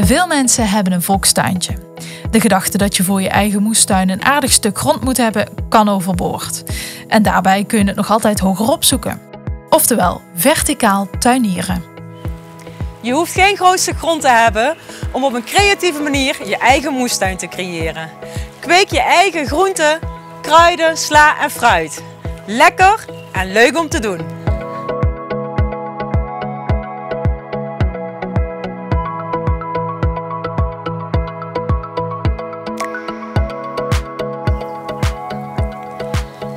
Veel mensen hebben een volkstuintje. De gedachte dat je voor je eigen moestuin een aardig stuk grond moet hebben, kan overboord. En daarbij kun je het nog altijd hoger opzoeken. Oftewel, verticaal tuinieren. Je hoeft geen groot stuk grond te hebben om op een creatieve manier je eigen moestuin te creëren. Kweek je eigen groenten, kruiden, sla en fruit. Lekker en leuk om te doen.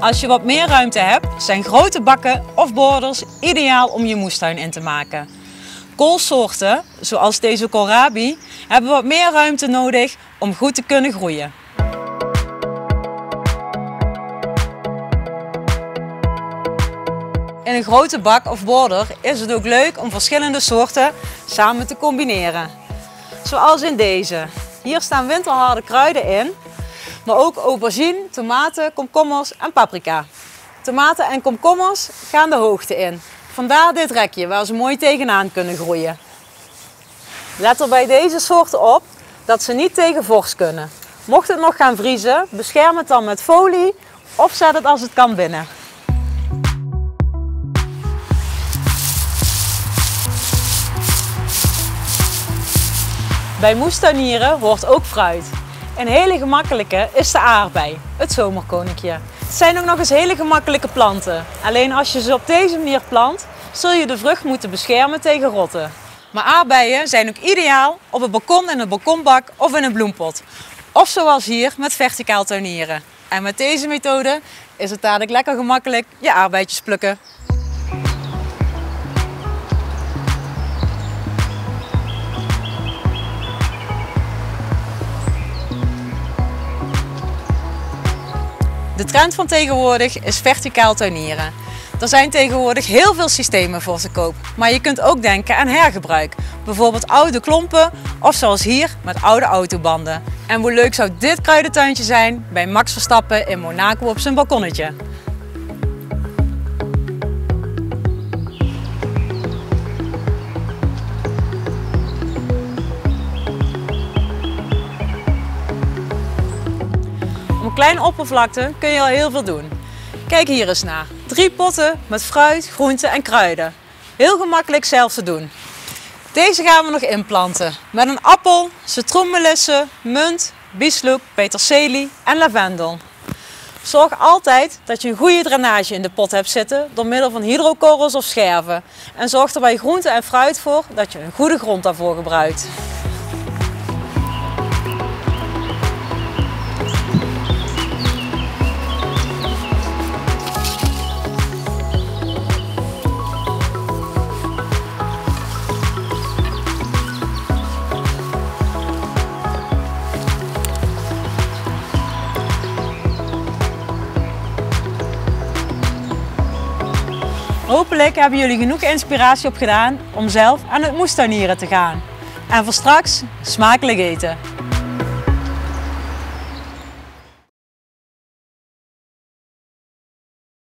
Als je wat meer ruimte hebt, zijn grote bakken of borders ideaal om je moestuin in te maken. Koolsoorten, zoals deze koolrabi, hebben wat meer ruimte nodig om goed te kunnen groeien. In een grote bak of border is het ook leuk om verschillende soorten samen te combineren. Zoals in deze. Hier staan winterharde kruiden in, maar ook aubergine, tomaten, komkommers en paprika. Tomaten en komkommers gaan de hoogte in. Vandaar dit rekje waar ze mooi tegenaan kunnen groeien. Let er bij deze soorten op dat ze niet tegen vorst kunnen. Mocht het nog gaan vriezen, bescherm het dan met folie of zet het als het kan binnen. Bij moestuinieren hoort ook fruit. Een hele gemakkelijke is de aardbei, het zomerkoninkje. Het zijn ook nog eens hele gemakkelijke planten. Alleen als je ze op deze manier plant, zul je de vrucht moeten beschermen tegen rotten. Maar aardbeien zijn ook ideaal op het balkon, in een balkonbak of in een bloempot. Of zoals hier met verticaal tuinieren. En met deze methode is het dadelijk lekker gemakkelijk je aardbeidjes plukken. De trend van tegenwoordig is verticaal tuinieren. Er zijn tegenwoordig heel veel systemen voor te koop, maar je kunt ook denken aan hergebruik. Bijvoorbeeld oude klompen of zoals hier met oude autobanden. En hoe leuk zou dit kruidentuintje zijn bij Max Verstappen in Monaco op zijn balkonnetje. Op een kleine oppervlakte kun je al heel veel doen. Kijk hier eens naar. 3 potten met fruit, groenten en kruiden. Heel gemakkelijk zelf te doen. Deze gaan we nog inplanten met een appel, citroenmelisse, munt, bieslook, peterselie en lavendel. Zorg altijd dat je een goede drainage in de pot hebt zitten door middel van hydrokorrels of scherven. En zorg er bij groente en fruit voor dat je een goede grond daarvoor gebruikt. Hopelijk hebben jullie genoeg inspiratie opgedaan om zelf aan het moestuinieren te gaan. En voor straks smakelijk eten!